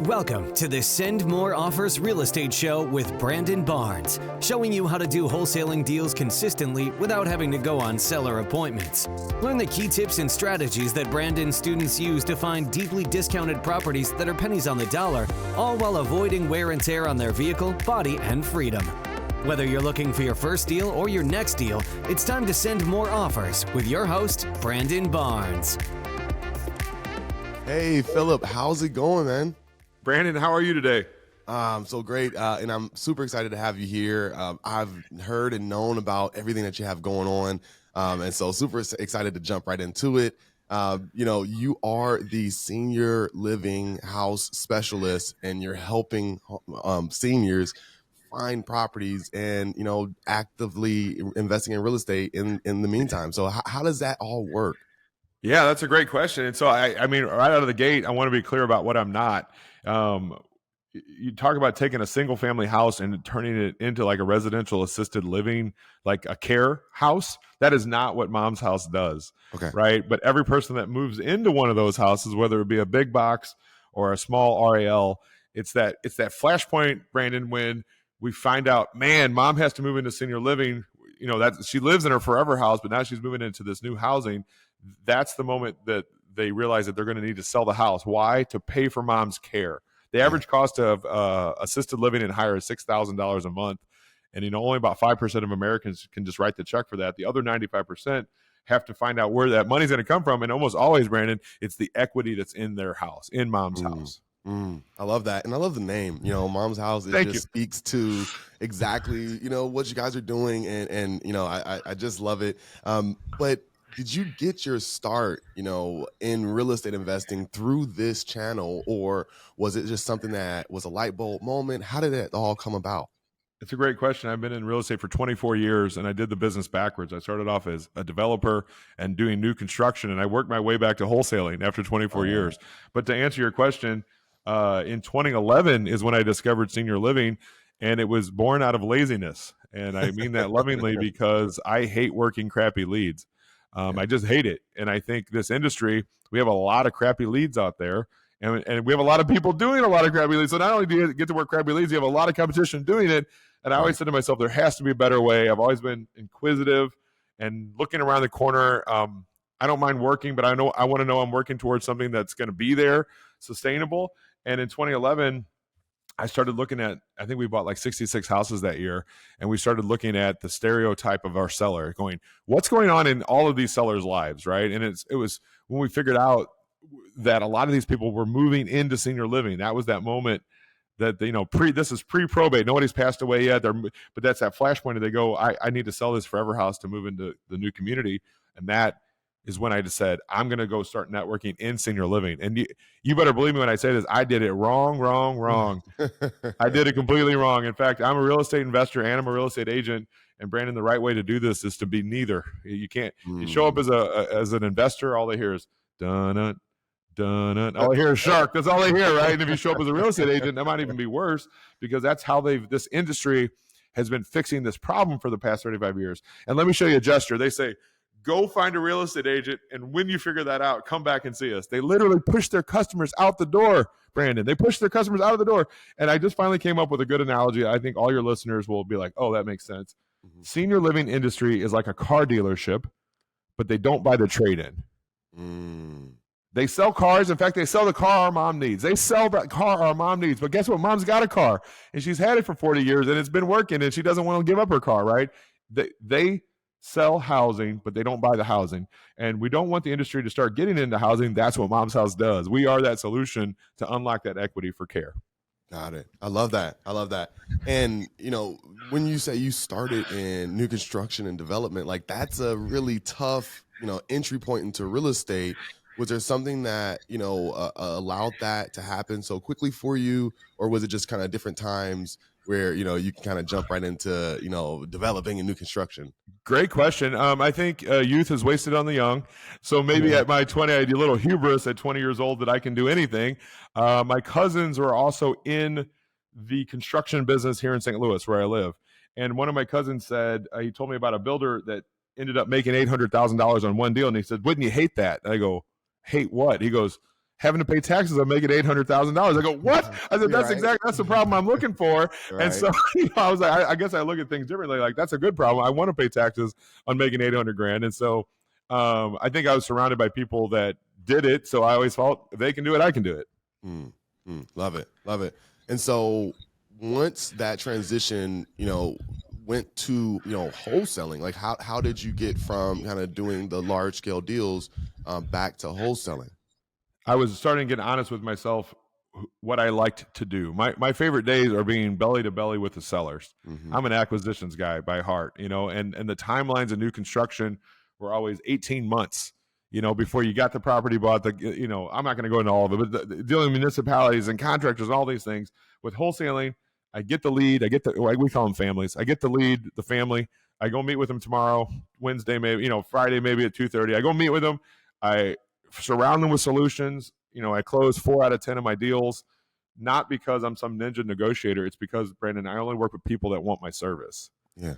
Welcome to the Send More Offers Real Estate Show with Brandon Barnes, showing you how to do wholesaling deals consistently without having to go on seller appointments. Learn the key tips and strategies that Brandon's students use to find deeply discounted properties that are pennies on the dollar, all while avoiding wear and tear on their vehicle, body, and freedom. Whether you're looking for your first deal or your next deal, it's time to send more offers with your host, Brandon Barnes. Hey, Phillip, how's it going, man? Brandon, how are you today? So great, and I'm super excited to have you here. I've heard and known about everything that you have going on, and so super excited to jump right into it. You are the senior living house specialist, and you're helping seniors find properties and, actively investing in real estate in the meantime. So how does that all work? Yeah, that's a great question. And so, I mean, right out of the gate, I want to be clear about what I'm not. You talk about taking a single family house and turning it into like a residential assisted living, like a care house. That is not what Mom's House does. Okay. Right. But every person that moves into one of those houses, whether it be a big box or a small RAL, it's that flashpoint, Brandon, when we find out, man, Mom has to move into senior living. That she lives in her forever house, but now she's moving into this new housing. That's the moment that they realize that they're going to need to sell the house. Why? To pay for Mom's care. The average cost of assisted living and higher is $6,000 a month. And, only about 5% of Americans can just write the check for that. The other 95% have to find out where that money's going to come from. And almost always, Brandon, it's the equity that's in their house, in Mom's house. I love that. And I love the name, Mom's House. It speaks to exactly, what you guys are doing. And I just love it. But did you get your start, in real estate investing through this channel, or was it just something that was a light bulb moment? How did it all come about? It's a great question. I've been in real estate for 24 years, and I did the business backwards. I started off as a developer and doing new construction, and I worked my way back to wholesaling after 24 years. But to answer your question, in 2011 is when I discovered senior living, and it was born out of laziness. And I mean that lovingly because I hate working crappy leads. I just hate it. And I think this industry, we have a lot of crappy leads out there, and we have a lot of people doing a lot of crappy leads. So not only do you get to work crappy leads, you have a lot of competition doing it. And I always said to myself, there has to be a better way. I've always been inquisitive and looking around the corner. I don't mind working, but I want to know I'm working towards something that's going to be there, sustainable. And in 2011, I started looking at, I think we bought like 66 houses that year, and we started looking at the stereotype of our seller, going, what's going on in all of these sellers' lives, right? And it was when we figured out that a lot of these people were moving into senior living. That was that moment that, this is pre-probate. Nobody's passed away yet. But that's that flashpoint, and they go, I need to sell this forever house to move into the new community. And that is when I just said, I'm going to go start networking in senior living. And you better believe me when I say this, I did it wrong. I did it completely wrong. In fact, I'm a real estate investor and I'm a real estate agent. And Brandon, the right way to do this is to be neither. You can't, you show up as an investor, all they hear is dun dun. All I hear is shark. That's all they hear, right? And if you show up as a real estate agent, that might even be worse, because that's how this industry has been fixing this problem for the past 35 years. And let me show you a gesture. They say, go find a real estate agent, and when you figure that out, come back and see us. They literally push their customers out the door, Brandon. They push their customers out of the door. And I just finally came up with a good analogy. I think all your listeners will be like, oh, that makes sense. Mm-hmm. Senior living industry is like a car dealership, but they don't buy the trade-in. They sell cars. In fact, they sell the car our mom needs. They sell that car our mom needs. But guess what? Mom's got a car, and she's had it for 40 years, and it's been working, and she doesn't want to give up her car, right? They sell housing, but they don't buy the housing. And we don't want the industry to start getting into housing. That's what Mom's House does. We are that solution to unlock that equity for care. Got it. I love that. And, when you say you started in new construction and development, like that's a really tough, entry point into real estate. Was there something that, allowed that to happen so quickly for you? Or was it just kind of different times where, you can kind of jump right into, developing a new construction? Great question. I think youth is wasted on the young. So maybe at my 20, I had a little hubris at 20 years old that I can do anything. My cousins were also in the construction business here in St. Louis, where I live. And one of my cousins said, he told me about a builder that ended up making $800,000 on one deal. And he said, wouldn't you hate that? And I go, hate what? He goes, having to pay taxes on making $800,000. I go, what? I said, that's Right. that's the problem I'm looking for. Right. And so I was like, I guess I look at things differently. Like, that's a good problem. I want to pay taxes on making 800 grand. And so I think I was surrounded by people that did it. So I always felt if they can do it, I can do it. Love it. Love it. And so once that transition, went to, wholesaling, like how did you get from kind of doing the large scale deals back to wholesaling? I was starting to get honest with myself what I liked to do. My favorite days are being belly to belly with the sellers. I'm an acquisitions guy by heart, and the timelines of new construction were always 18 months, before you got the property bought. I'm not going to go into all of it, but dealing with municipalities and contractors and all these things. With wholesaling, I get the lead. We call them families. I get the lead, the family. I go meet with them tomorrow, Wednesday, maybe, Friday, maybe at 2:30. I go meet with them. I surround them with solutions. I close 4 out of 10 of my deals, not because I'm some ninja negotiator. It's because, Brandon, I only work with people that want my service. Yeah.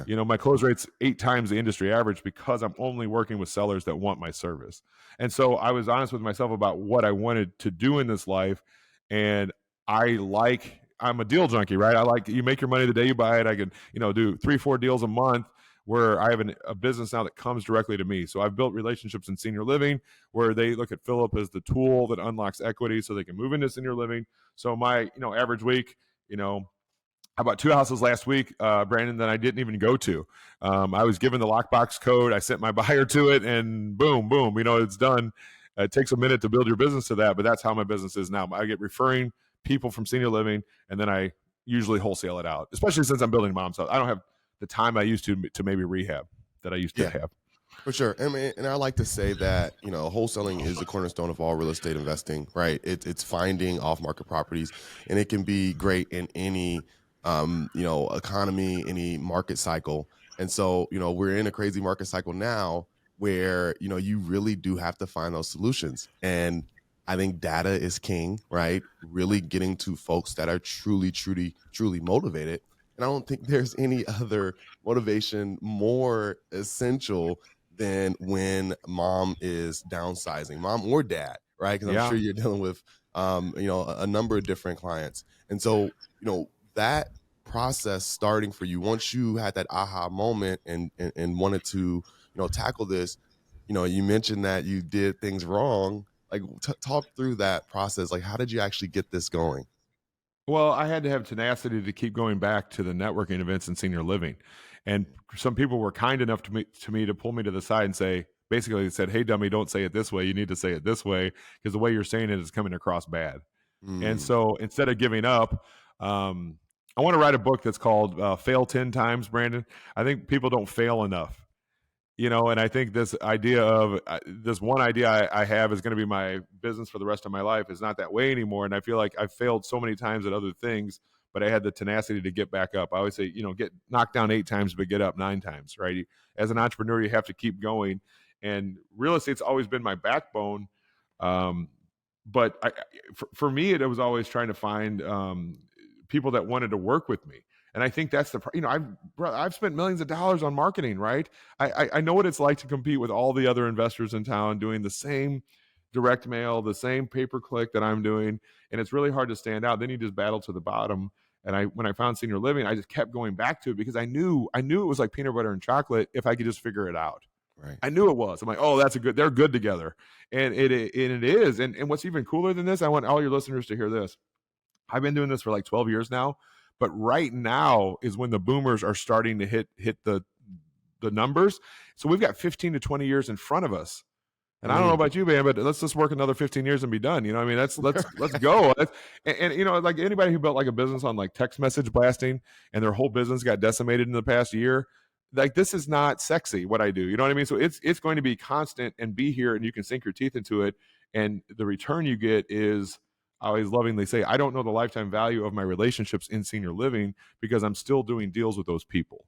My close rate's 8 times the industry average because I'm only working with sellers that want my service. And so I was honest with myself about what I wanted to do in this life. And I'm a deal junkie, right? You make your money the day you buy it. I can, do 3-4 deals a month where I have a business now that comes directly to me. So I've built relationships in senior living where they look at Phillip as the tool that unlocks equity so they can move into senior living. So my, average week, I bought 2 houses last week, Brandon, that I didn't even go to. I was given the lockbox code. I sent my buyer to it and boom, boom, it's done. It takes a minute to build your business to that, but that's how my business is now. I get referring people from senior living, and then I usually wholesale it out, especially since I'm building mom's house. I don't have the time I used to maybe rehab that I used to have. For sure. And I like to say that, wholesaling is the cornerstone of all real estate investing, right? It's finding off-market properties, and it can be great in any, economy, any market cycle. And so, we're in a crazy market cycle now where, you really do have to find those solutions. And I think data is king, right? Really getting to folks that are truly, truly, truly motivated. And I don't think there's any other motivation more essential than when mom is downsizing, mom or dad, right? Because I'm sure you're dealing with, a number of different clients. And so, that process starting for you, once you had that aha moment and wanted to, tackle this, you mentioned that you did things wrong. Like, talk through that process. Like, how did you actually get this going? Well, I had to have tenacity to keep going back to the networking events in senior living. And some people were kind enough to me to pull me to the side and say, basically, they said, hey, dummy, don't say it this way. You need to say it this way because the way you're saying it is coming across bad. And so instead of giving up, I want to write a book that's called Fail 10 Times, Brandon. I think people don't fail enough. And I think this idea of this one idea I have is going to be my business for the rest of my life is not that way anymore. And I feel like I've failed so many times at other things, but I had the tenacity to get back up. I always say, get knocked down 8 times, but get up 9 times, right? As an entrepreneur, you have to keep going. And real estate's always been my backbone. But for me, it was always trying to find people that wanted to work with me. And I think that's I've spent millions of dollars on marketing, right? I know what it's like to compete with all the other investors in town doing the same direct mail, the same pay-per-click that I'm doing. And it's really hard to stand out. Then you just battle to the bottom. And when I found senior living, I just kept going back to it because I knew it was like peanut butter and chocolate if I could just figure it out. Right. I knew it was. I'm like, oh, they're good together. And it is. And what's even cooler than this, I want all your listeners to hear this. I've been doing this for like 12 years now. But right now is when the boomers are starting to hit the numbers. So we've got 15 to 20 years in front of us. And I don't know about you, man, but let's just work another 15 years and be done. Let's go. And like anybody who built like a business on like text message blasting and their whole business got decimated in the past year, like this is not sexy what I do. You know what I mean? So it's going to be constant and be here and you can sink your teeth into it. And the return you get is, I always lovingly say, I don't know the lifetime value of my relationships in senior living because I'm still doing deals with those people.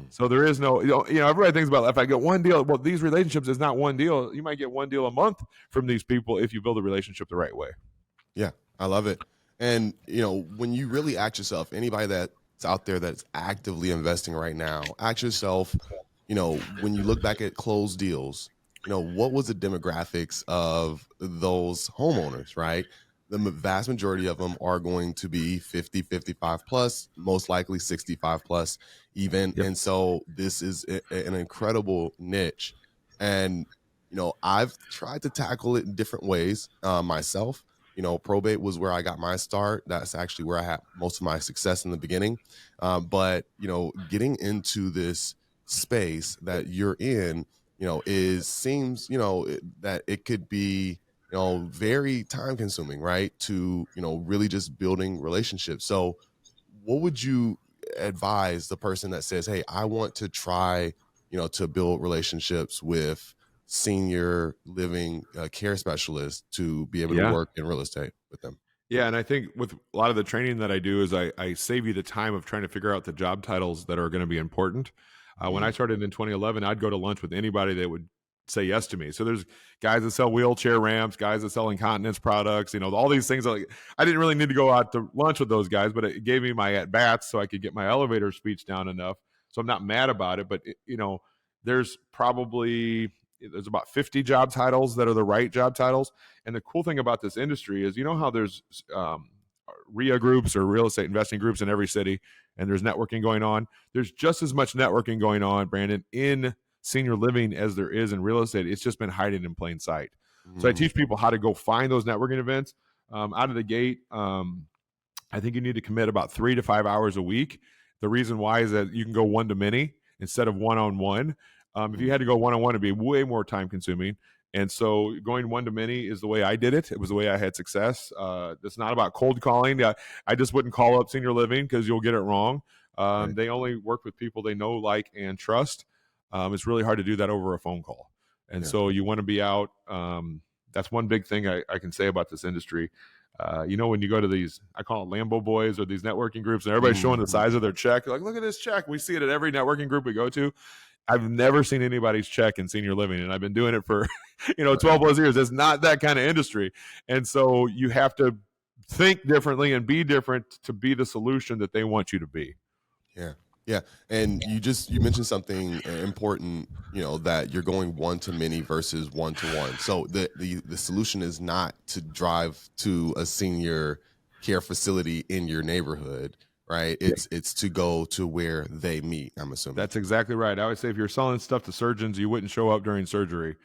So there is no, everybody thinks about if I get one deal, well, these relationships is not one deal. You might get one deal a month from these people if you build a relationship the right way. Yeah, I love it. And, when you really ask yourself, anybody that's out there that's actively investing right now, ask yourself, when you look back at closed deals, what was the demographics of those homeowners, right? The vast majority of them are going to be 50, 55 plus, most likely 65 plus even. Yep. And so this is an incredible niche. And, I've tried to tackle it in different ways myself. Probate was where I got my start. That's actually where I had most of my success in the beginning. But, getting into this space that you're in, seems, that it could be, very time consuming, right? To, really just building relationships. So what would you advise the person that says, hey, I want to try, to build relationships with senior living care specialists to be able to Yeah. work in real estate with them? Yeah, and I think with a lot of the training that I do is I save you the time of trying to figure out the job titles that are going to be important. When I started in 2011, I'd go to lunch with anybody that would say yes to me. So there's guys that sell wheelchair ramps, guys that sell incontinence products, all these things. Like, I didn't really need to go out to lunch with those guys, but it gave me my at bats so I could get my elevator speech down enough. So I'm not mad about it, but there's about 50 job titles that are the right job titles. And the cool thing about this industry is, how there's RIA groups or real estate investing groups in every city, and there's networking going on. There's just as much networking going on, Brandon, in senior living as there is in real estate. It's just been hiding in plain sight. So I teach people how to go find those networking events out of the gate. I think you need to commit about 3 to 5 hours a week. The reason why is that you can go one to many instead of one-on-one. If you had to go one-on-one, it'd be way more time consuming. And so going one to many is the way I did it. It was the way I had success. It's not about cold calling. I just wouldn't call up senior living because you'll get it wrong. Right. They only work with people they know, like, and trust. It's really hard to do that over a phone call. And so you want to be out. That's one big thing I can say about this industry. When you go to these, I call it Lambo boys or these networking groups, and everybody's showing the size of their check. Like, look at this check. We see it at every networking group we go to. I've never seen anybody's check in senior living, and I've been doing it for 12 plus years. It's not that kind of industry. And so you have to think differently and be different to be the solution that they want you to be. Yeah. And you mentioned something important, that you're going one to many versus one to one. So the solution is not to drive to a senior care facility in your neighborhood, right? It's to go to where they meet, I'm assuming. That's exactly right. I always say if you're selling stuff to surgeons, you wouldn't show up during surgery.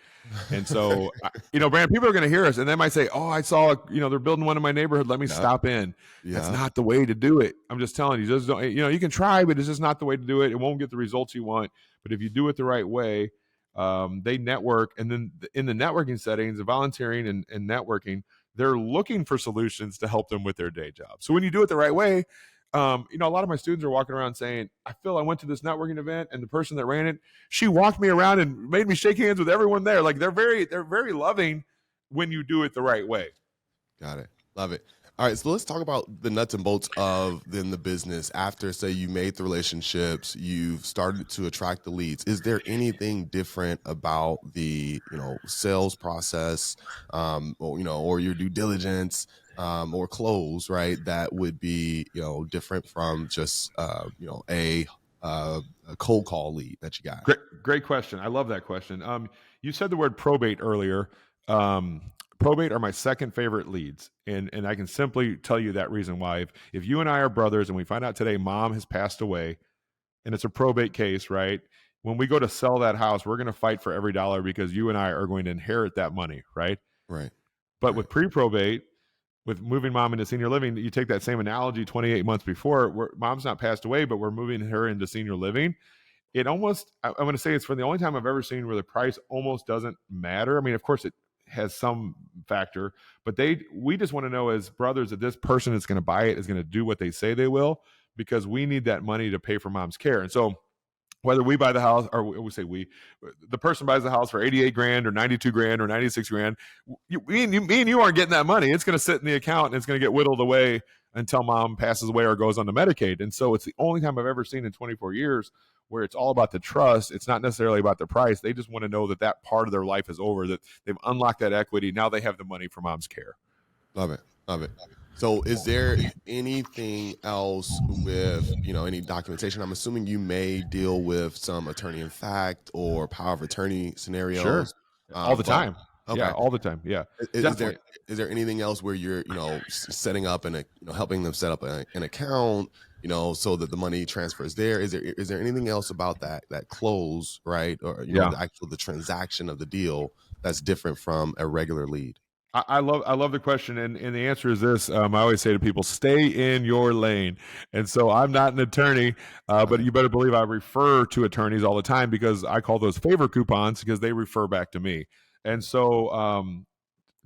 And so, Brand, people are going to hear us and they might say, oh, I saw, they're building one in my neighborhood. Let me stop in. That's not the way to do it. I'm just telling you, just don't, you can try, but it's just not the way to do it. It won't get the results you want. But if you do it the right way, they network. And then in the networking settings, the volunteering and networking, they're looking for solutions to help them with their day job. So when you do it the right way, a lot of my students are walking around saying, I went to this networking event and the person that ran it, she walked me around and made me shake hands with everyone there. Like they're very loving when you do it the right way. Got it. Love it. All right. So let's talk about the nuts and bolts of then the business after, say, you made the relationships, you've started to attract the leads. Is there anything different about the, sales process, or your due diligence, or close, right? That would be, different from just, a cold call lead that you got. Great question. I love that question. You said the word probate earlier. Probate are my second favorite leads. And I can simply tell you that reason why. If you and I are brothers and we find out today mom has passed away and it's a probate case, right? When we go to sell that house, we're going to fight for every dollar because you and I are going to inherit that money, right? Right. But with pre-probate, with moving mom into senior living, you take that same analogy 28 months before, where mom's not passed away, but we're moving her into senior living. It almost, I'm going to say it's for the only time I've ever seen where the price almost doesn't matter. I mean, of course it has some factor, but we just want to know as brothers that this person that's going to buy it is going to do what they say they will, because we need that money to pay for mom's care. And so whether we buy the house, or we say the person buys the house for 88 grand or 92 grand or 96 grand, me and you aren't getting that money. It's going to sit in the account and it's going to get whittled away until mom passes away or goes on to Medicaid. And so it's the only time I've ever seen in 24 years where it's all about the trust. It's not necessarily about the price. They just want to know that part of their life is over, that they've unlocked that equity. Now they have the money for mom's care. Love it. So is there anything else with, any documentation? I'm assuming you may deal with some attorney in fact or power of attorney scenarios. Sure. All the But time. Yeah, okay. all the time. Yeah, Is there definitely. anything else where you're setting up and helping them set up an account, so that the money transfers there? Is there anything else about that close, right, or Yeah. the transaction of the deal that's different from a regular lead? I love the question, and the answer is this. I always say to people, stay in your lane. And so I'm not an attorney, but Okay. you better believe I refer to attorneys all the time because I call those favor coupons because they refer back to me. And so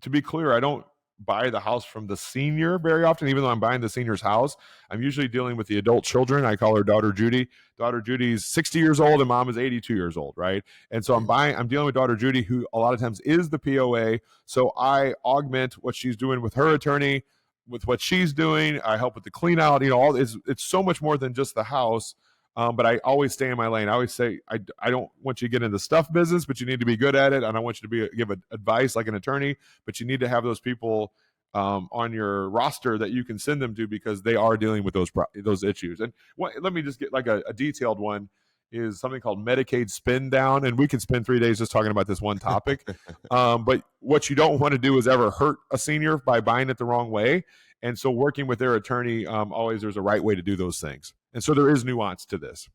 to be clear, I don't buy the house from the senior very often, even though I'm buying the senior's house. I'm usually dealing with the adult children. I call her daughter Judy. Daughter Judy's 60 years old and mom is 82 years old, right? And so I'm dealing with daughter Judy, who a lot of times is the POA. So I augment what she's doing with her attorney, with what she's doing. I help with the clean out, it's so much more than just the house. But I always stay in my lane. I always say, I don't want you to get into the stuff business, but you need to be good at it. I don't want you to give advice like an attorney, but you need to have those people on your roster that you can send them to because they are dealing with those issues. And let me just get like a detailed one is something called Medicaid spin down. And we could spend 3 days just talking about this one topic. But what you don't want to do is ever hurt a senior by buying it the wrong way. And so working with their attorney, always there's a right way to do those things. And so there is nuance to this.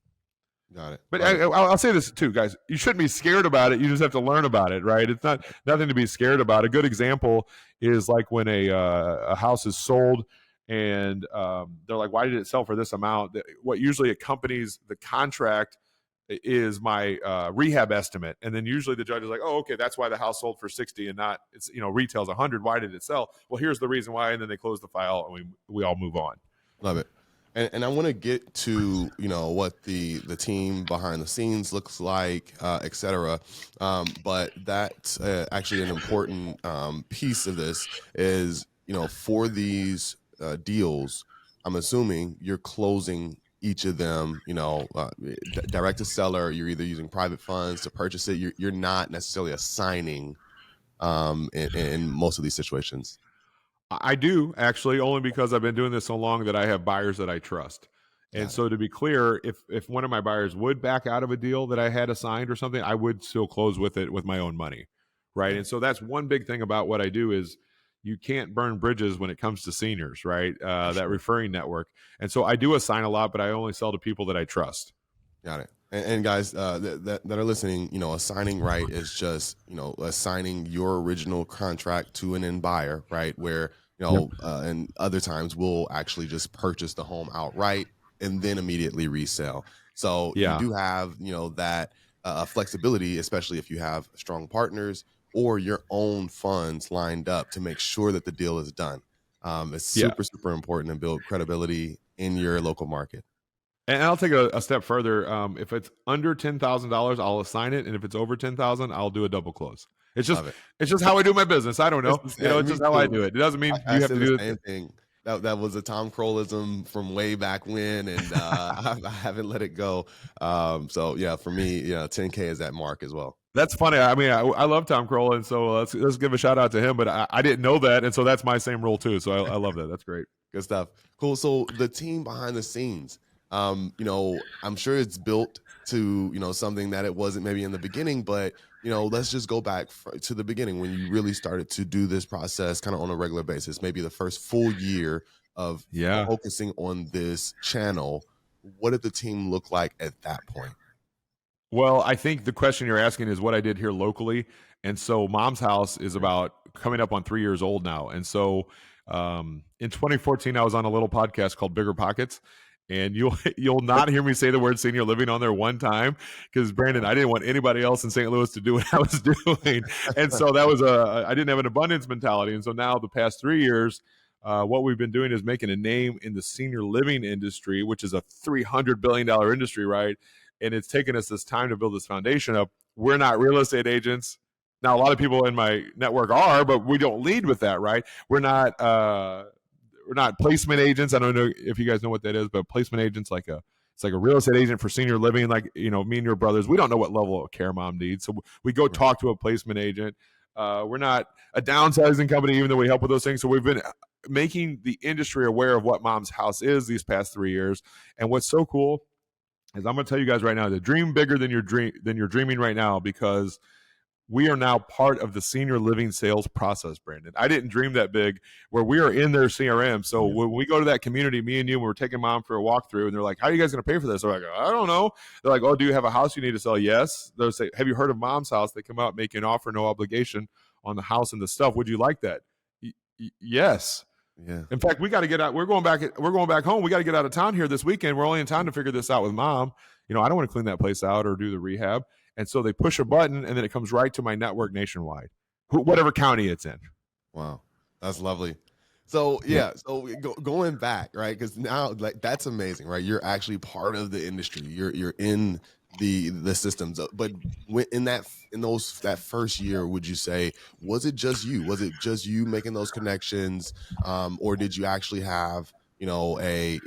Got it. But I'll say this too, guys. You shouldn't be scared about it. You just have to learn about it, right? It's nothing to be scared about. A good example is like when a house is sold and they're like, why did it sell for this amount? What usually accompanies the contract is my rehab estimate. And then usually the judge is like, oh, okay, that's why the house sold for 60 and not, it's, retail's 100. Why did it sell? Well, here's the reason why. And then they close the file and we all move on. Love it. And I want to get to, what the team behind the scenes looks like, et cetera. But that's actually an important piece of this is, for these deals, I'm assuming you're closing each of them, direct to seller. You're either using private funds to purchase it. You're not necessarily assigning in most of these situations. I do actually, only because I've been doing this so long that I have buyers that I trust. And so to be clear, if one of my buyers would back out of a deal that I had assigned or something, I would still close with it with my own money, right? And so that's one big thing about what I do is you can't burn bridges when it comes to seniors, right? That referring network. And so I do assign a lot, but I only sell to people that I trust. Got it. And guys that are listening, assigning right is just, assigning your original contract to an end buyer, right? Where, and other times we'll actually just purchase the home outright and then immediately resell. So you do have, that flexibility, especially if you have strong partners or your own funds lined up to make sure that the deal is done. It's super, super important to build credibility in your local market. And I'll take a step further. If it's under $10,000, I'll assign it, and if it's over $10,000, I'll do a double close. It's just how I do my business. I don't know. It's just how I do it. It doesn't mean you have to do the same thing. That was a Tom Crollism from way back when, and I haven't let it go. So yeah, for me, 10K is that mark as well. That's funny. I mean, I love Tom Kroll, and so let's give a shout out to him. But I didn't know that, and so that's my same rule too. So I love that. That's great. Good stuff. Cool. So the team behind the scenes. I'm sure it's built to, something that it wasn't maybe in the beginning, but, let's just go back to the beginning when you really started to do this process kind of on a regular basis, maybe the first full year of focusing on this channel. What did the team look like at that point? Well, I think the question you're asking is what I did here locally. And so Mom's House is about coming up on 3 years old now. And so in 2014, I was on a little podcast called Bigger Pockets. And you'll not hear me say the word senior living on there one time because Brandon, I didn't want anybody else in St. Louis to do what I was doing, and so that was I didn't have an abundance mentality. And so now the past 3 years, what we've been doing is making a name in the senior living industry, which is a $300 billion industry, right? And it's taken us this time to build this foundation up. We're not real estate agents. Now, a lot of people in my network are, but we don't lead with that, right? We're not placement agents. I don't know if you guys know what that is, but placement agents it's like a real estate agent for senior living. Like, me and your brothers, we don't know what level of care mom needs. So we go talk to a placement agent. We're not a downsizing company, even though we help with those things. So we've been making the industry aware of what Mom's House is these past 3 years. And what's so cool is I'm going to tell you guys right now, to dream bigger than you're dreaming right now, because we are now part of the senior living sales process, Brandon. I didn't dream that big, where we are in their CRM. So when we go to that community, me and you, we're taking mom for a walkthrough, and they're like, how are you guys going to pay for this? We're like, I don't know. They're like, oh, do you have a house you need to sell? Yes. They'll say, have you heard of Mom's House? They come out, make an offer, no obligation on the house and the stuff. Would you like that? Yes. Yeah. In fact, we got to get out. We're going back home. We got to get out of town here this weekend. We're only in town to figure this out with mom. I don't want to clean that place out or do the rehab. And so they push a button, and then it comes right to my network nationwide, whatever county it's in. Wow, that's lovely. So so going back, right? Because now, that's amazing, right? You're actually part of the industry. You're in the systems. But in that first year, would you say, was it just you? Was it just you making those connections, or did you actually have a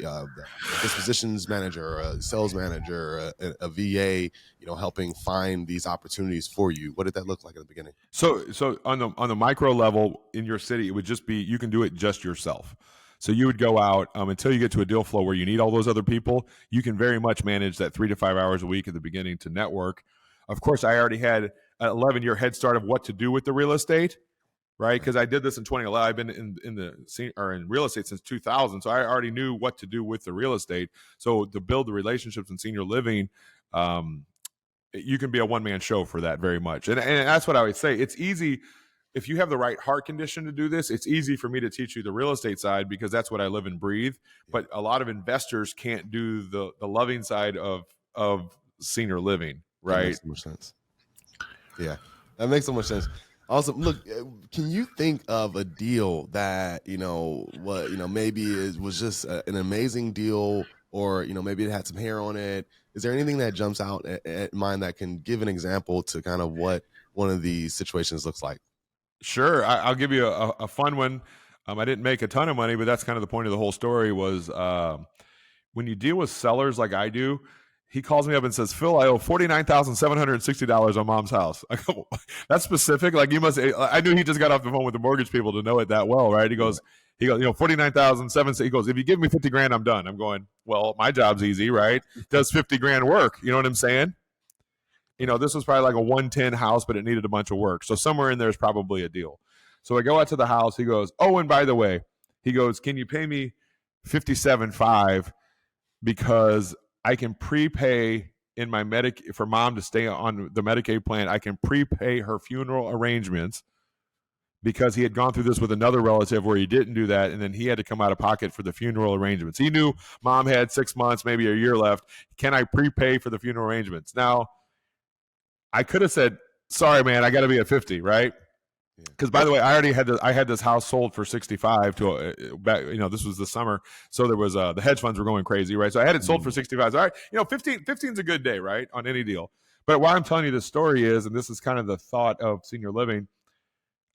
dispositions manager, a sales manager, a VA, helping find these opportunities for you? What did that look like at the beginning? So on the micro level in your city, it would just be, you can do it just yourself. So you would go out until you get to a deal flow where you need all those other people. You can very much manage that 3 to 5 hours a week at the beginning to network. Of course, I already had an 11-year head start of what to do with the real estate. Right, because I did this in 2011. I've been in real estate since 2000, so I already knew what to do with the real estate. So to build the relationships in senior living, you can be a one-man show for that very much. And that's what I would say. It's easy if you have the right heart condition to do this. It's easy for me to teach you the real estate side because that's what I live and breathe. But a lot of investors can't do the loving side of senior living. Right? That makes so much sense. Yeah, that makes so much sense. Awesome. Look, can you think of a deal that maybe was just an amazing deal, or maybe it had some hair on it? Is there anything that jumps out at mind that can give an example to kind of what one of these situations looks like? Sure, I'll give you a fun one. I didn't make a ton of money, but that's kind of the point of the whole story. Was when you deal with sellers like I do. He calls me up and says, Phil, I owe $49,760 on Mom's house. I go, that's specific. Like, you must. I knew he just got off the phone with the mortgage people to know it that well, right? He goes, $49,760. He goes, if you give me $50,000, I'm done. I'm going, well, my job's easy, right? Does $50,000 work? You know what I'm saying? This was probably like a 110 house, but it needed a bunch of work. So somewhere in there is probably a deal. So I go out to the house. He goes, oh, and by the way, he goes, can you pay me $57,500 because I can prepay in my for mom to stay on the Medicaid plan. I can prepay her funeral arrangements because he had gone through this with another relative where he didn't do that, and then he had to come out of pocket for the funeral arrangements. He knew mom had 6 months, maybe a year left. Can I prepay for the funeral arrangements? Now, I could have said, sorry, man, I got to be at 50, right? Because by the way, I had this house sold for 65 to this was the summer, so there was the hedge funds were going crazy, right? So I had it sold for 65. So, all right, 15 is a good day, right, on any deal. But why I'm telling you this story is, and this is kind of the thought of senior living,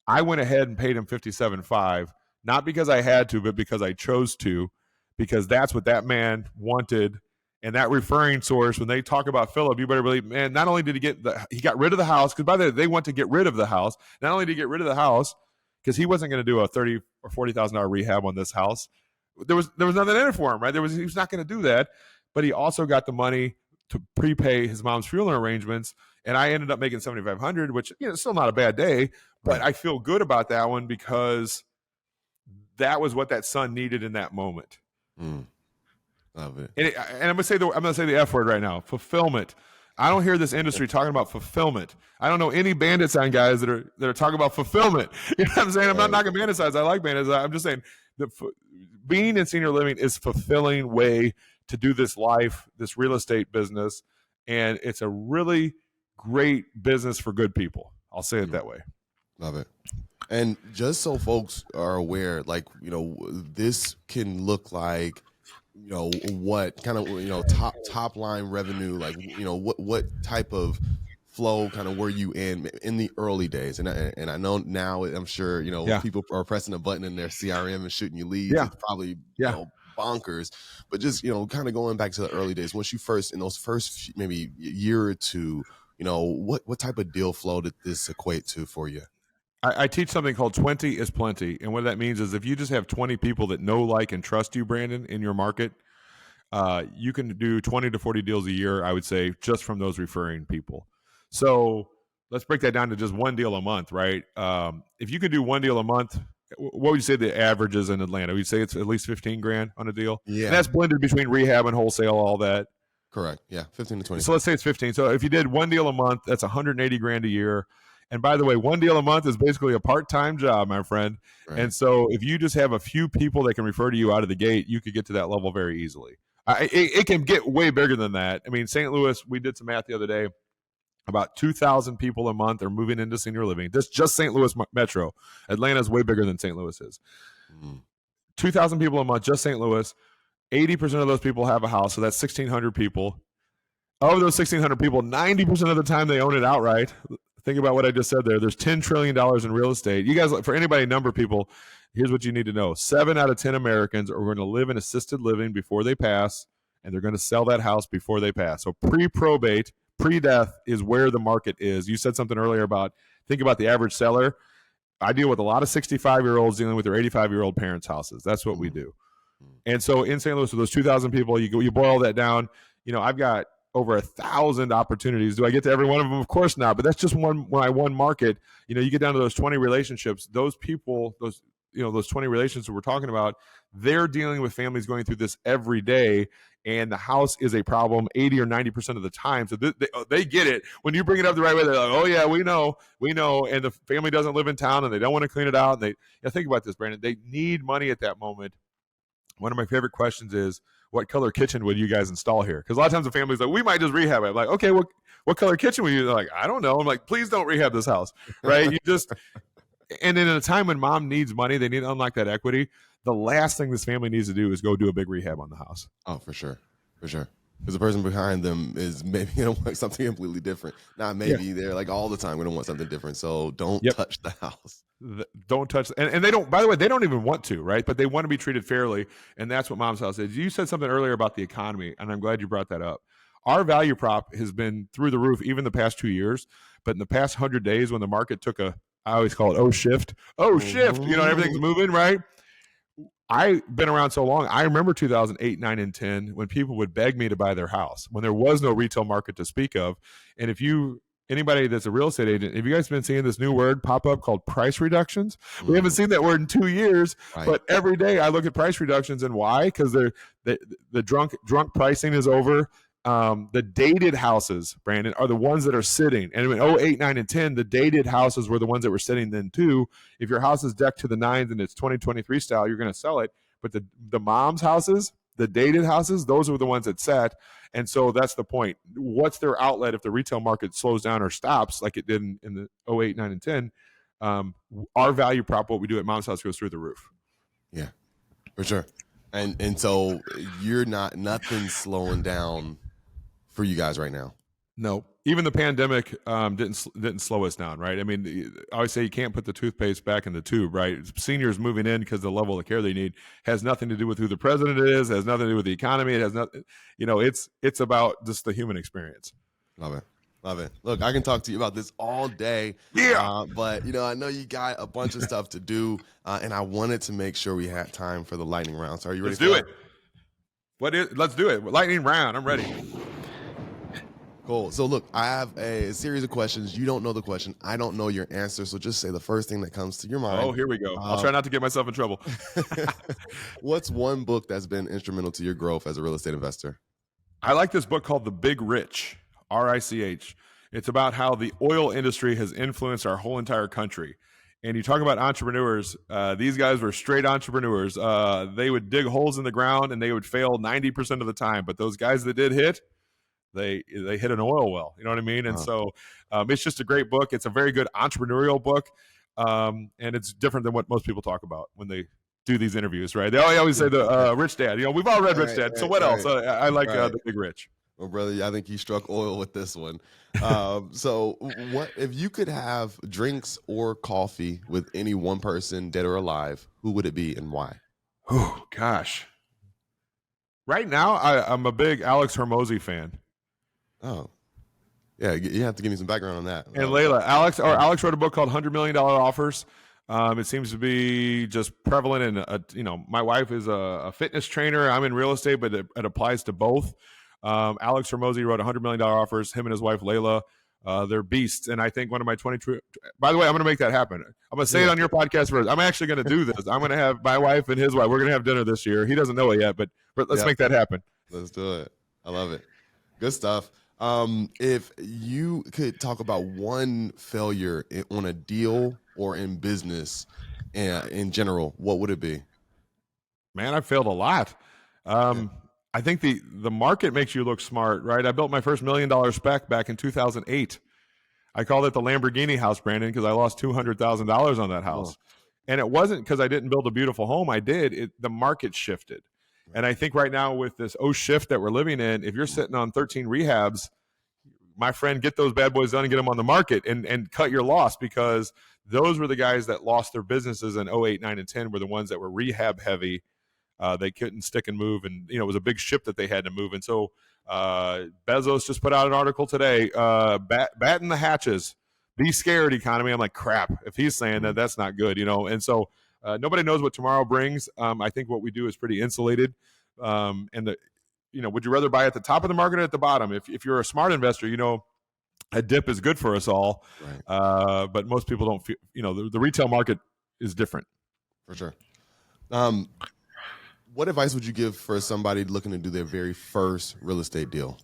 I went ahead and paid him $57,500, not because I had to, but because I chose to, because that's what that man wanted. And that referring source, when they talk about Phillip, you better believe, man, not only did he got rid of the house, because by the way, they want to get rid of the house. Not only did he get rid of the house, because he wasn't going to do a $30,000 or $40,000 rehab on this house. There was nothing in it for him, right? He was not going to do that. But he also got the money to prepay his mom's funeral arrangements. And I ended up making $7,500, which, still not a bad day. But I feel good about that one because that was what that son needed in that moment. Love it. And I'm gonna say the F word right now. Fulfillment. I don't hear this industry talking about fulfillment. I don't know any bandit sign guys that are talking about fulfillment. You know what I'm saying? I'm not knocking bandit signs. I like bandit signs. I'm just saying that being in senior living is a fulfilling way to do this life, this real estate business, and it's a really great business for good people. I'll say it that way. Love it. And just so folks are aware, this can look like, what kind of, top line revenue, what type of flow kind of were you in the early days? And I know now, I'm sure, people are pressing a button in their CRM and shooting you leads. Yeah. It's probably, bonkers, but just, kind of going back to the early days, once you first, in those first maybe year or two, what type of deal flow did this equate to for you? I teach something called 20 is plenty. And what that means is if you just have 20 people that know, like, and trust you, Brandon, in your market, you can do 20 to 40 deals a year, I would say, just from those referring people. So let's break that down to just one deal a month, right? If you could do one deal a month, what would you say the average is in Atlanta? Would you say it's at least 15 grand on a deal? Yeah. And that's blended between rehab and wholesale, all that. Correct. Yeah. 15 to 20. So let's say it's 15. So if you did one deal a month, that's 180 grand a year. And by the way, one deal a month is basically a part-time job, my friend. Right. And so if you just have a few people that can refer to you out of the gate, you could get to that level very easily. It can get way bigger than that. I mean, St. Louis, we did some math the other day. About 2,000 people a month are moving into senior living. This just St. Louis Metro. Atlanta is way bigger than St. Louis is. 2,000 people a month, just St. Louis. 80% of those people have a house, so that's 1,600 people. Of those 1,600 people, 90% of the time they own it outright. Think about what I just said there. There's $10 trillion in real estate. You guys, for anybody number people, here's what you need to know. 7 out of 10 Americans are going to live in assisted living before they pass, and they're going to sell that house before they pass. So pre-probate, pre-death is where the market is. You said something earlier about, think about the average seller. I deal with a lot of 65-year-olds dealing with their 85-year-old parents' houses. That's what we do. And so in St. Louis, with those 2,000 people, you boil that down. You know, I've got over 1,000 opportunities. Do I get to every one of them? Of course not. But that's just one market. You know, you get down to those 20 relationships. Those people, those 20 relationships we're talking about, they're dealing with families going through this every day. And the house is a problem 80 or 90% of the time. So they get it. When you bring it up the right way, they're like, oh, yeah, we know. And the family doesn't live in town and they don't want to clean it out. And think about this, Brandon. They need money at that moment. One of my favorite questions is, what color kitchen would you guys install here? Because a lot of times the family's like, we might just rehab it. I'm like, okay, what color kitchen would you? They're like, I don't know. I'm like, please don't rehab this house, right? And then in a time when mom needs money, they need to unlock that equity. The last thing this family needs to do is go do a big rehab on the house. Oh, for sure. Because the person behind them is maybe going to want something completely different. Not maybe, they're like all the time going to want something different. So don't touch the house. Don't touch, and they don't, by the way, they don't even want to, right? But they want to be treated fairly. And that's what Mom's House is. You said something earlier about the economy, and I'm glad you brought that up. Our value prop has been through the roof, even the past 2 years. But in the past 100 days, when the market took I always call it shift, everything's moving, right? I've been around so long. I remember 2008, 9, and 10 when people would beg me to buy their house, when there was no retail market to speak of. And anybody that's a real estate agent, have you guys been seeing this new word pop up called price reductions? We haven't seen that word in 2 years, but every day I look at price reductions. And why? Because the drunk pricing is over. The dated houses, Brandon, are the ones that are sitting. And in 08, 9, and 10, the dated houses were the ones that were sitting then too. If your house is decked to the nines and it's 2023 style, you're going to sell it. But the mom's houses, the dated houses, those were the ones that sat. And so that's the point. What's their outlet if the retail market slows down or stops like it did in the 08, 9, and 10? Our value prop, what we do at Mom's House, goes through the roof. Yeah, for sure. And so nothing's slowing down for you guys right now. No, even the pandemic didn't slow us down, right? I mean, I always say you can't put the toothpaste back in the tube, right? Seniors moving in because the level of care they need has nothing to do with who the president is, has nothing to do with the economy. It has nothing, it's about just the human experience. Love it. Look, I can talk to you about this all day. Yeah. But, I know you got a bunch of stuff to do, and I wanted to make sure we had time for the lightning round. So are you ready? Let's do it. Lightning round. I'm ready. Cool. So look, I have a series of questions. You don't know the question. I don't know your answer. So just say the first thing that comes to your mind. Oh, here we go. I'll try not to get myself in trouble. What's one book that's been instrumental to your growth as a real estate investor? I like this book called The Big Rich, RICH. It's about how the oil industry has influenced our whole entire country. And you talk about entrepreneurs. These guys were straight entrepreneurs. They would dig holes in the ground and they would fail 90% of the time. But those guys that did hit, they hit an oil well. You know what I mean? And so it's just a great book. It's a very good entrepreneurial book. And it's different than what most people talk about when they do these interviews, right? They always say the Rich Dad. We've all read Rich Dad. So what else? I like The Big Rich. Well, brother, I think you struck oil with this one. So what if you could have drinks or coffee with any one person, dead or alive, who would it be and why? Oh, gosh. Right now, I'm a big Alex Hormozi fan. Oh, yeah. You have to give me some background on that. And Layla, Alex wrote a book called $100 Million Offers. It seems to be just prevalent in, my wife is a fitness trainer. I'm in real estate, but it applies to both. Alex Hormozi wrote $100 Million Offers. Him and his wife, Layla, They're beasts. And I think one of my 22, by the way, I'm going to make that happen. I'm going to say it on your podcast first. I'm actually going to do this. I'm going to have my wife and his wife. We're going to have dinner this year. He doesn't know it yet, but let's make that happen. Let's do it. I love it. Good stuff. If you could talk about one failure on a deal or in business in general, what would it be? Man, I failed a lot. I think the market makes you look smart, right? I built my first $1 million spec back in 2008. I called it the Lamborghini house, Brandon, because I lost $200,000 on that house. And it wasn't because I didn't build a beautiful home. I did. The market shifted. And I think right now with this shift that we're living in, if you're sitting on 13 rehabs, my friend, get those bad boys done and get them on the market and cut your loss, because those were the guys that lost their businesses in 08, 9, and 10 were the ones that were rehab heavy. They couldn't stick and move, and it was a big ship that they had to move. And so Bezos just put out an article today, batten the hatches, be scared economy. I'm like, crap, if he's saying that, that's not good, And so nobody knows what tomorrow brings. I think what we do is pretty insulated. And would you rather buy at the top of the market or at the bottom? If you're a smart investor, a dip is good for us all. Right. But most people don't feel, the retail market is different. For sure. What advice would you give for somebody looking to do their very first real estate deal?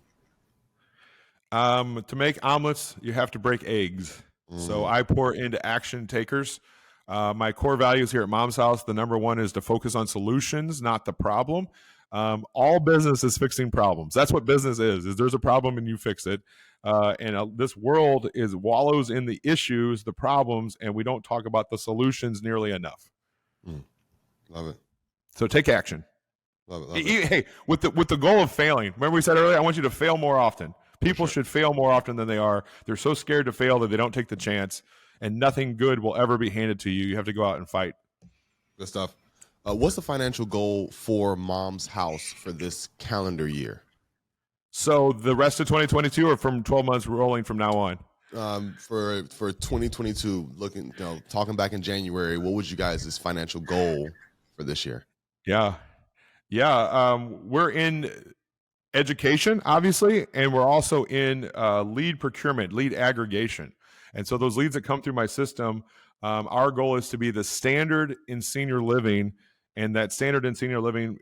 To make omelets, you have to break eggs. So I pour into action takers. My core values here at Mom's House, the number one is to focus on solutions, not the problem. All business is fixing problems. That's what business is there's a problem and you fix it. This world wallows in the issues, the problems, and we don't talk about the solutions nearly enough. Love it. So take action. Love it. Hey, with the goal of failing. Remember we said earlier, I want you to fail more often. People should fail more often than they are. They're so scared to fail that they don't take the chance, and nothing good will ever be handed to you. You have to go out and fight. Good stuff. What's the financial goal for Mom's House for this calendar year? So the rest of 2022, or from 12 months rolling from now on? For 2022, talking back in January, what was you guys' financial goal for this year? Yeah. We're in education, obviously, and we're also in lead procurement, lead aggregation. And so those leads that come through my system, our goal is to be the standard in senior living, and that standard in senior living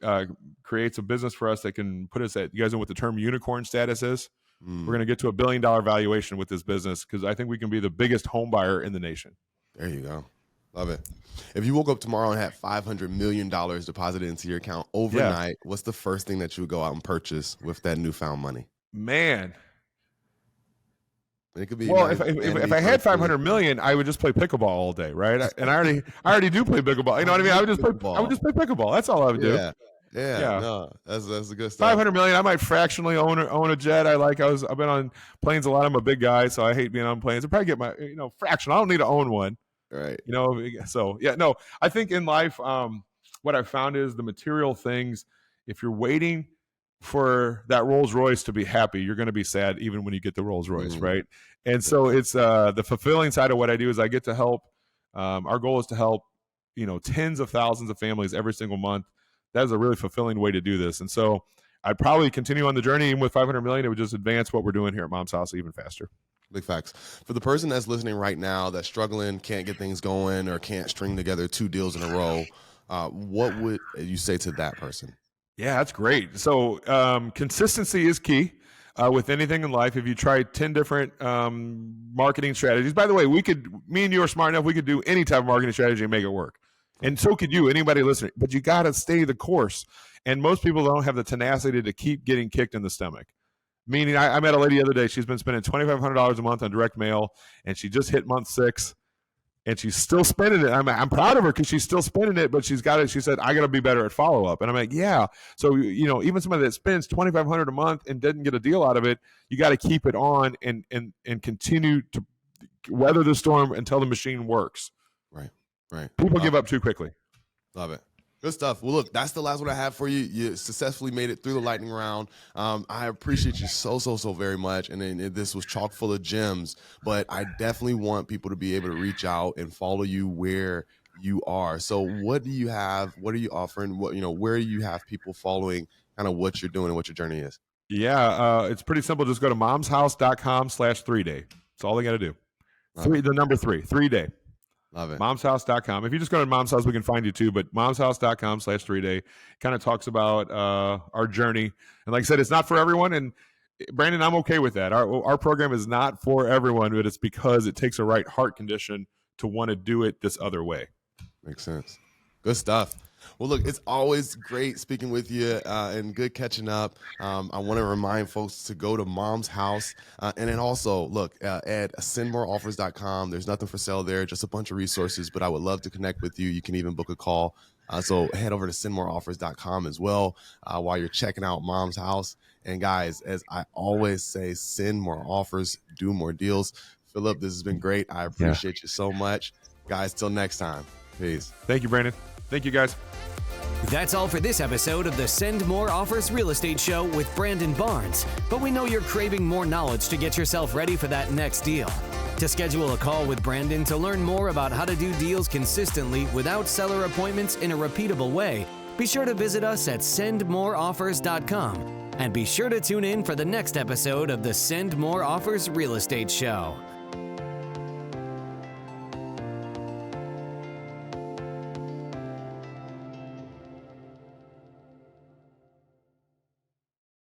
creates a business for us that can put us at, you guys know what the term unicorn status is? We're going to get to $1 billion valuation with this business, because I think we can be the biggest home buyer in the nation. There you go. Love it. If you woke up tomorrow and had $500 million deposited into your account overnight, what's the first thing that you would go out and purchase with that newfound money? Man. It could be. Well, if I had $500 million, I would just play pickleball all day, right? And I already do play pickleball. You know what I mean? I would just play pickleball. That's all I would do. Yeah. No, that's the good stuff. $500 million. I might fractionally own a jet. I've been on planes a lot. I'm a big guy, so I hate being on planes. I'd probably get my fractional. I don't need to own one. Right. So yeah, no, I think in life, what I've found is the material things, if you're waiting for that Rolls Royce to be happy, you're going to be sad even when you get the Rolls Royce, right? And so it's the fulfilling side of what I do is I get to help. Our goal is to help, tens of thousands of families every single month. That is a really fulfilling way to do this. And so I'd probably continue on the journey. Even with $500 million, it would just advance what we're doing here at Mom's House even faster. Big facts. For the person that's listening right now that's struggling, can't get things going, or can't string together 2 deals in a row, what would you say to that person? Yeah, that's great. So consistency is key with anything in life. If you try 10 different marketing strategies, by the way, me and you are smart enough, we could do any type of marketing strategy and make it work. And so could you, anybody listening, but you got to stay the course. And most people don't have the tenacity to keep getting kicked in the stomach. Meaning, I met a lady the other day. She's been spending $2,500 a month on direct mail, and she just hit month 6, and she's still spending it. I'm proud of her because she's still spending it, but she's got it. She said, I got to be better at follow-up. And I'm like, yeah. So, even somebody that spends $2,500 a month and didn't get a deal out of it, you got to keep it on and continue to weather the storm until the machine works. Right. People give up too quickly. Love it. Good stuff. Well, look, that's the last one I have for you. You successfully made it through the lightning round. I appreciate you so very much. And then this was chock full of gems, but I definitely want people to be able to reach out and follow you where you are. So what do you have? What are you offering? Where do you have people following kind of what you're doing and what your journey is? Yeah, it's pretty simple. Just go to momshouse.com/3day. That's all they got to do. Love it. The number 3-day. Love it. Momshouse.com. If you just go to Mom's House, we can find you too, but momshouse.com/3day kind of talks about our journey. And like I said, it's not for everyone. And Brandon, I'm okay with that. Our program is not for everyone, but it's because it takes a right heart condition to want to do it this other way. Makes sense. Good stuff. Well, look, it's always great speaking with you and good catching up. I want to remind folks to go to Mom's House. And then also, look, at sendmoreoffers.com. There's nothing for sale there, just a bunch of resources, but I would love to connect with you. You can even book a call. So head over to sendmoreoffers.com as well while you're checking out Mom's House. And guys, as I always say, send more offers, do more deals. Phillip, this has been great. I appreciate you so much. Guys, till next time. Peace. Thank you, Brandon. Thank you, guys. That's all for this episode of the Send More Offers Real Estate Show with Brandon Barnes. But we know you're craving more knowledge to get yourself ready for that next deal. To schedule a call with Brandon to learn more about how to do deals consistently without seller appointments in a repeatable way, be sure to visit us at sendmoreoffers.com. And be sure to tune in for the next episode of the Send More Offers Real Estate Show.